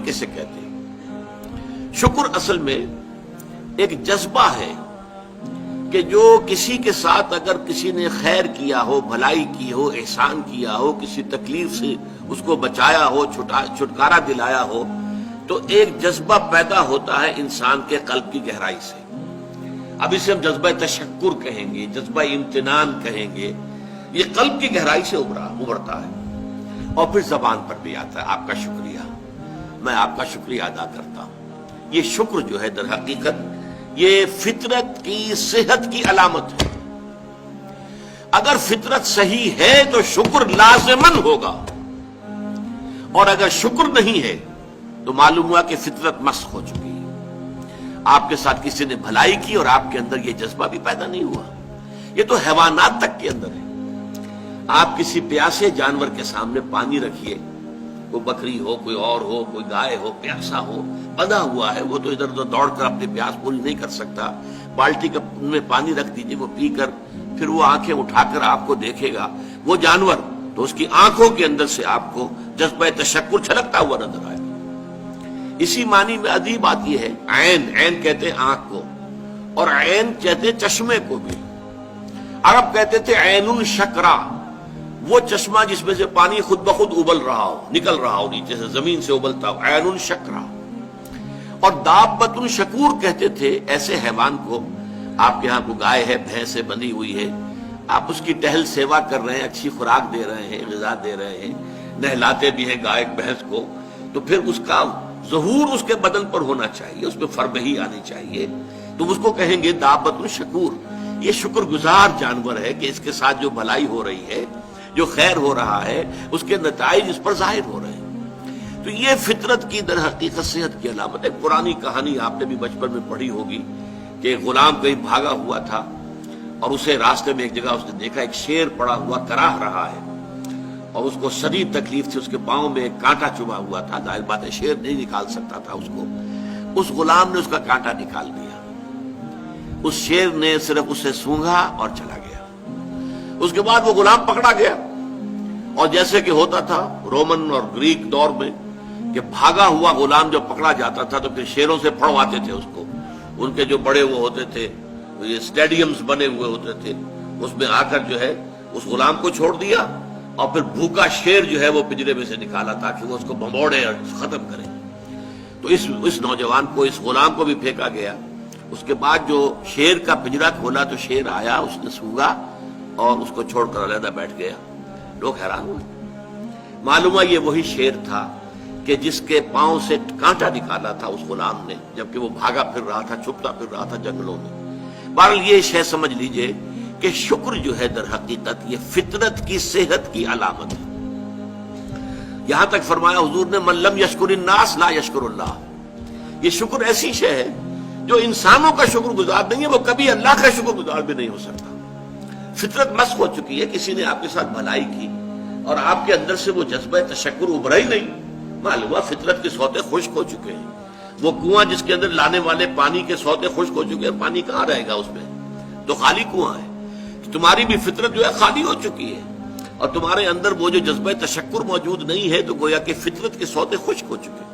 کسے کہتے ہیں؟ شکر اصل میں ایک جذبہ ہے کہ جو کسی کے ساتھ اگر کسی نے خیر کیا ہو، بھلائی کی ہو، احسان کیا ہو، کسی تکلیف سے اس کو بچایا ہو، چھٹکارا دلایا ہو، تو ایک جذبہ پیدا ہوتا ہے انسان کے قلب کی گہرائی سے. اب اسے ہم جذبہ تشکر کہیں گے، جذبہ امتنان کہیں گے. یہ قلب کی گہرائی سے ابھرتا ہے اور پھر زبان پر بھی آتا ہے. آپ کا شکریہ، میں آپ کا شکریہ ادا کرتا ہوں. یہ شکر جو ہے در حقیقت یہ فطرت کی صحت کی علامت ہے. اگر فطرت صحیح ہے تو شکر لازماً ہوگا، اور اگر شکر نہیں ہے تو معلوم ہوا کہ فطرت مسخ ہو چکی ہے. آپ کے ساتھ کسی نے بھلائی کی اور آپ کے اندر یہ جذبہ بھی پیدا نہیں ہوا. یہ تو حیوانات تک کے اندر ہے. آپ کسی پیاسے جانور کے سامنے پانی رکھیے، کوئی بکری ہو، کوئی اور ہو، کوئی گائے ہو، پیاسا ہو، بندھا ہوا ہے، وہ تو ادھر ادھر دوڑ کر اپنی پیاس پوری نہیں کر سکتا. بالٹی میں پانی رکھ دیجیے، وہ پی کر پھر وہ آنکھیں اٹھا کر آپ کو دیکھے گا. وہ جانور تو اس کی آنکھوں کے اندر سے آپ کو جذبہ تشکر چھلکتا ہوا نظر آئے. اسی معنی میں عجیب بات یہ ہے، عین، عین کہتے ہیں آنکھ کو، اور عین کہتے ہیں چشمے کو بھی. عرب کہتے تھے عین الشکرا، وہ چشمہ جس میں سے پانی خود بخود ابل رہا ہو، نکل رہا ہو نیچے سے، زمین سے ابلتا ہو، عین الشکرا. اور دابۃ شکور کہتے تھے ایسے حیوان کو. آپ کے ہاں کو گائے ہے، بھینس ہے، بندھی ہوئی ہے، آپ اس کی ٹہل سیوا کر رہے ہیں، اچھی خوراک دے رہے ہیں، غذا دے رہے ہیں، نہلاتے بھی ہیں گائے بھینس کو، تو پھر اس کا ظہور اس کے بدن پر ہونا چاہیے، اس میں فربہی آنی چاہیے. تو اس کو کہیں گے دابۃ شکور. یہ شکر گزار جانور ہے کہ اس کے ساتھ جو بھلائی ہو رہی ہے، جو خیر ہو رہا ہے، اس کے نتائج اس پر ظاہر ہو رہے ہیں. تو یہ فطرت کی در حقیقت صحت کی علامت ہے. پرانی کہانی آپ نے بھی بچپن میں پڑھی ہوگی کہ ایک غلام کہیں بھاگا ہوا تھا اور اسے راستے میں ایک جگہ اس نے دیکھا ایک شیر پڑا ہوا کراہ رہا ہے، اور اس کو شدید تکلیف تھی. اس کے پاؤں میں ایک کانٹا چبھا ہوا تھا. ظاہر بات ہے شیر نہیں نکال سکتا تھا اس کو. اس غلام نے اس کا کانٹا نکال دیا. اس شیر نے صرف اسے سونگھا اور چلا گیا. اس کے بعد وہ غلام پکڑا گیا، اور جیسے کہ ہوتا تھا رومن اور گریک دور میں کہ بھاگا ہوا غلام جب پکڑا جاتا تھا تو پھر شیروں سے پھڑواتے تھے اس کو. ان کے جو بڑے وہ ہوتے تھے، یہ اسٹیڈیمز بنے ہوئے ہوتے تھے، اس میں آ کر جو ہے اس غلام کو چھوڑ دیا، اور پھر بھوکا شیر جو ہے وہ پنجرے میں سے نکالا تاکہ وہ اس کو بھمبوڑے اور ختم کرے. تو اس نوجوان کو، اس غلام کو بھی پھینکا گیا. اس کے بعد جو شیر کا پنجرا کھولا تو شیر آیا، اس نے سونگا اور اس کو چھوڑ کر علیحدہ بیٹھ گیا. لوگ حیران ہوئے. معلوم ہوا یہ وہی شیر تھا کہ جس کے پاؤں سے کانٹا نکالا تھا اس غلام نے، جبکہ وہ بھاگا پھر رہا تھا، چھپتا پھر رہا تھا جنگلوں میں. بہرحال یہ شے سمجھ لیجئے کہ شکر جو ہے در حقیقت یہ فطرت کی صحت کی علامت ہے. یہاں تک فرمایا حضور نے من لم یشکر الناس لا یشکر اللہ. یہ شکر ایسی شے ہے جو انسانوں کا شکر گزار نہیں ہے، وہ کبھی اللہ کا شکر گزار بھی نہیں ہو سکتا. فطرت مسخ ہو چکی ہے. کسی نے آپ کے ساتھ بھلائی کی اور آپ کے اندر سے وہ جذبہ تشکر ابھرا ہی نہیں، معلوم ہوا فطرت کے سوتے خشک ہو چکے ہیں. وہ کنواں جس کے اندر لانے والے پانی کے سوتے خشک ہو چکے ہیں، پانی کہاں رہے گا اس میں؟ تو خالی کنواں ہے. تمہاری بھی فطرت جو ہے خالی ہو چکی ہے، اور تمہارے اندر وہ جو جذبہ تشکر موجود نہیں ہے، تو گویا کہ فطرت کے سوتے خشک ہو چکے ہیں.